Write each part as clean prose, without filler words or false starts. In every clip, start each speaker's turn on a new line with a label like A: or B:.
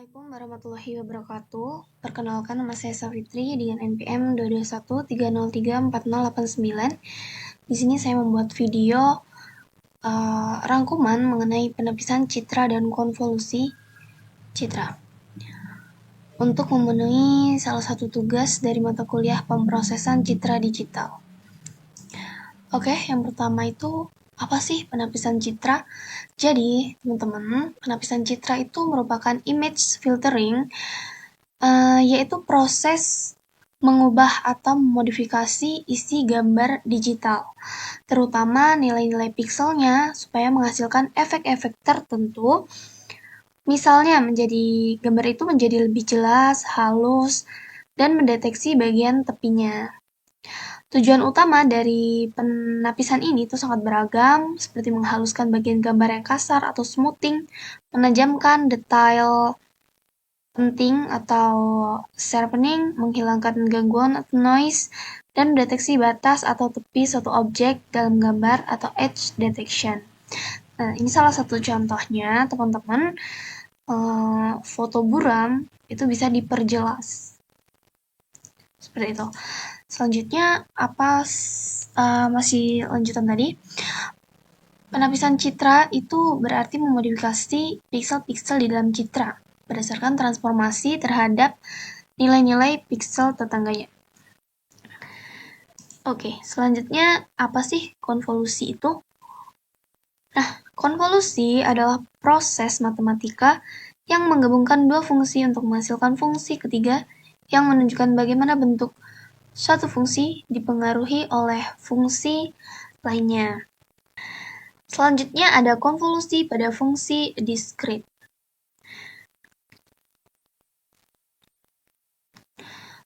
A: Assalamualaikum warahmatullahi wabarakatuh. Perkenalkan, nama saya Safitri dengan NPM 221303409. Di sini saya membuat video rangkuman mengenai penapisan citra dan konvolusi citra untuk memenuhi salah satu tugas dari mata kuliah pemrosesan citra digital. Oke, yang pertama itu apa sih penapisan citra? Jadi, teman-teman, penapisan citra itu merupakan image filtering, yaitu proses mengubah atau memodifikasi isi gambar digital, terutama nilai-nilai pikselnya supaya menghasilkan efek-efek tertentu. Misalnya, gambar itu menjadi lebih jelas, halus, dan mendeteksi bagian tepinya. Tujuan utama dari penapisan ini tuh sangat beragam, seperti menghaluskan bagian gambar yang kasar atau smoothing, menajamkan detail penting atau sharpening, menghilangkan gangguan atau noise, dan mendeteksi batas atau tepi suatu objek dalam gambar atau edge detection. Nah, ini salah satu contohnya, teman-teman. Foto buram itu bisa diperjelas. Seperti itu. Selanjutnya, masih lanjutan tadi. Penapisan citra itu berarti memodifikasi piksel-piksel di dalam citra berdasarkan transformasi terhadap nilai-nilai piksel tetangganya. Oke, selanjutnya apa sih konvolusi itu? Nah, konvolusi adalah proses matematika yang menggabungkan dua fungsi untuk menghasilkan fungsi ketiga yang menunjukkan bagaimana bentuk suatu fungsi dipengaruhi oleh fungsi lainnya. Selanjutnya ada konvolusi pada fungsi diskrit.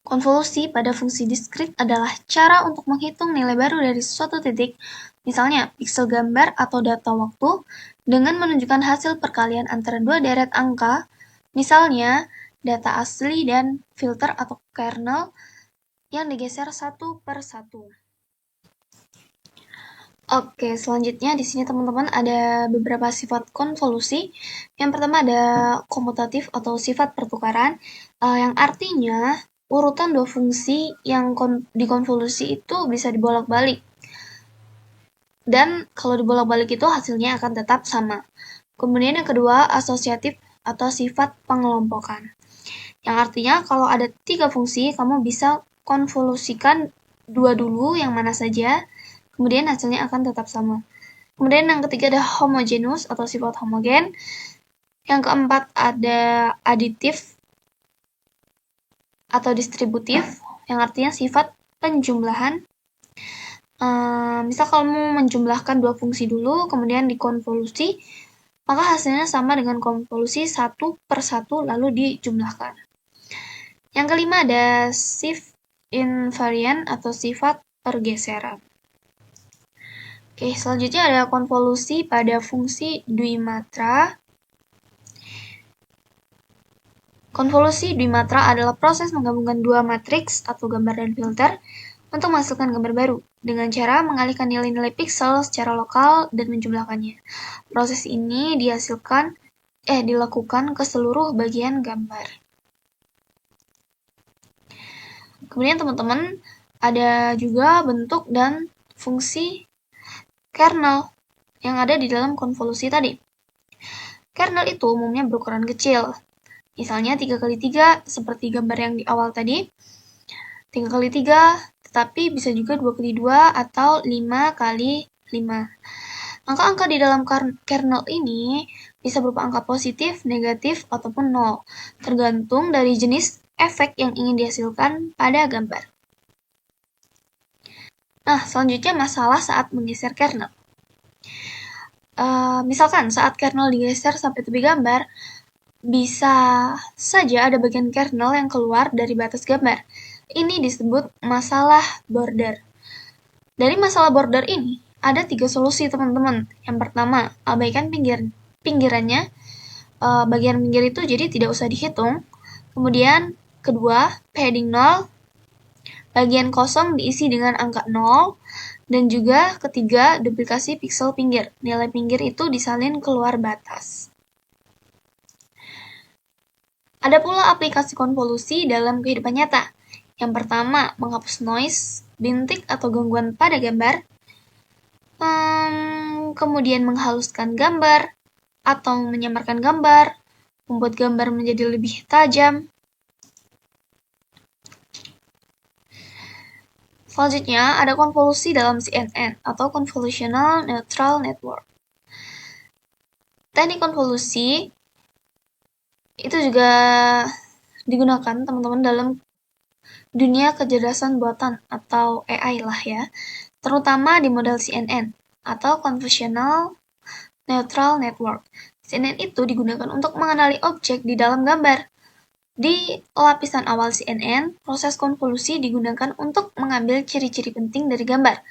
A: Konvolusi pada fungsi diskrit adalah cara untuk menghitung nilai baru dari suatu titik, misalnya piksel gambar atau data waktu, dengan menunjukkan hasil perkalian antara dua deret angka, misalnya data asli dan filter atau kernel yang digeser satu per satu. Oke, selanjutnya di sini teman-teman ada beberapa sifat konvolusi. Yang pertama ada komutatif atau sifat pertukaran, yang artinya urutan dua fungsi yang dikonvolusi itu bisa dibolak-balik. Dan kalau dibolak-balik itu hasilnya akan tetap sama. Kemudian yang kedua, asosiatif atau sifat pengelompokan. Yang artinya kalau ada 3 fungsi, kamu bisa konvolusikan 2 dulu yang mana saja, kemudian hasilnya akan tetap sama. Kemudian yang ketiga ada homogenus atau sifat homogen. Yang keempat ada aditif atau distributif, yang artinya sifat penjumlahan. Misal kamu menjumlahkan dua fungsi dulu, kemudian dikonvolusi, maka hasilnya sama dengan konvolusi 1 per 1 lalu dijumlahkan. Yang kelima ada shift invariant atau sifat pergeseran. Oke, selanjutnya ada konvolusi pada fungsi dwimatra. Konvolusi dwimatra adalah proses menggabungkan dua matriks atau gambar dan filter untuk menghasilkan gambar baru dengan cara mengalihkan nilai-nilai piksel secara lokal dan menjumlahkannya. Proses ini dilakukan ke seluruh bagian gambar. Kemudian teman-teman ada juga bentuk dan fungsi kernel yang ada di dalam konvolusi tadi. Kernel itu umumnya berukuran kecil. Misalnya 3x3 seperti gambar yang di awal tadi. 3x3, tetapi bisa juga 2x2 atau 5x5. Angka-angka di dalam kernel ini bisa berupa angka positif, negatif, ataupun 0, tergantung dari jenis efek yang ingin dihasilkan pada gambar. Nah, selanjutnya masalah saat menggeser kernel. Misalkan saat kernel digeser sampai tepi gambar, bisa saja ada bagian kernel yang keluar dari batas gambar. Ini disebut masalah border. Dari masalah border ini, ada 3 solusi teman-teman. Yang pertama, abaikan pinggirannya. Bagian pinggir itu jadi tidak usah dihitung. Kemudian, kedua, padding 0. Bagian kosong diisi dengan angka 0. Dan juga ketiga, duplikasi piksel pinggir. Nilai pinggir itu disalin keluar batas. Ada pula aplikasi konvolusi dalam kehidupan nyata. Yang pertama, menghapus noise, bintik atau gangguan pada gambar. Kemudian menghaluskan gambar atau menyamarkan gambar, membuat gambar menjadi lebih tajam. Selanjutnya, ada konvolusi dalam CNN atau Convolutional Neural Network. Teknik konvolusi itu juga digunakan teman-teman dalam dunia kecerdasan buatan atau AI lah ya, terutama di model CNN atau Convolutional Neural Network. CNN itu digunakan untuk mengenali objek di dalam gambar. Di lapisan awal CNN, proses konvolusi digunakan untuk mengambil ciri-ciri penting dari gambar,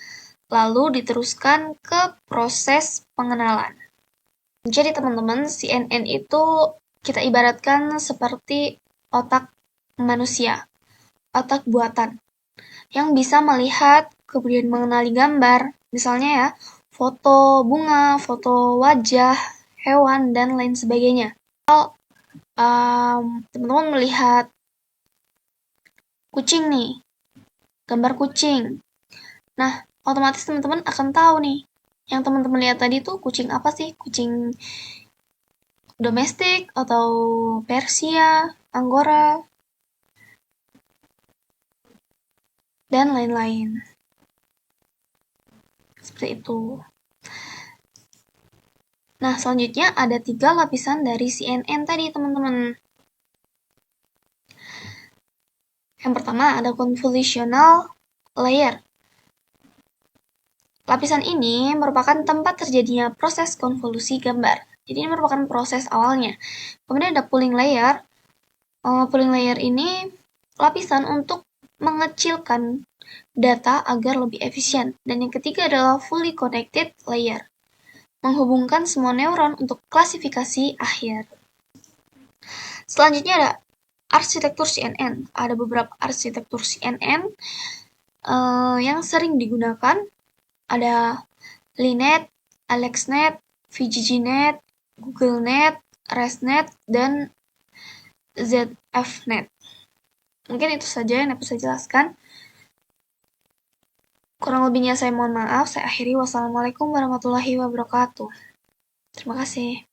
A: lalu diteruskan ke proses pengenalan. Jadi teman-teman, CNN itu kita ibaratkan seperti otak manusia, otak buatan, yang bisa melihat kemudian mengenali gambar, misalnya ya, foto bunga, foto wajah, hewan, dan lain sebagainya. Teman-teman melihat kucing nih, gambar kucing. Nah, otomatis teman-teman akan tahu nih, yang teman-teman lihat tadi tuh kucing apa sih? Kucing domestik atau Persia, Angora, dan lain-lain. Seperti itu. Nah, selanjutnya ada 3 lapisan dari CNN tadi, teman-teman. Yang pertama ada convolutional layer. Lapisan ini merupakan tempat terjadinya proses konvolusi gambar. Jadi ini merupakan proses awalnya. Kemudian ada pooling layer. Pooling layer ini lapisan untuk mengecilkan data agar lebih efisien. Dan yang ketiga adalah fully connected layer, menghubungkan semua neuron untuk klasifikasi akhir. Selanjutnya ada arsitektur CNN. Ada beberapa arsitektur CNN yang sering digunakan. Ada Linet, AlexNet, VGGNet, GoogleNet, ResNet, dan ZFNet. Mungkin itu saja yang dapat saya jelaskan. Kurang lebihnya saya mohon maaf. Saya akhiri. Wassalamualaikum warahmatullahi wabarakatuh. Terima kasih.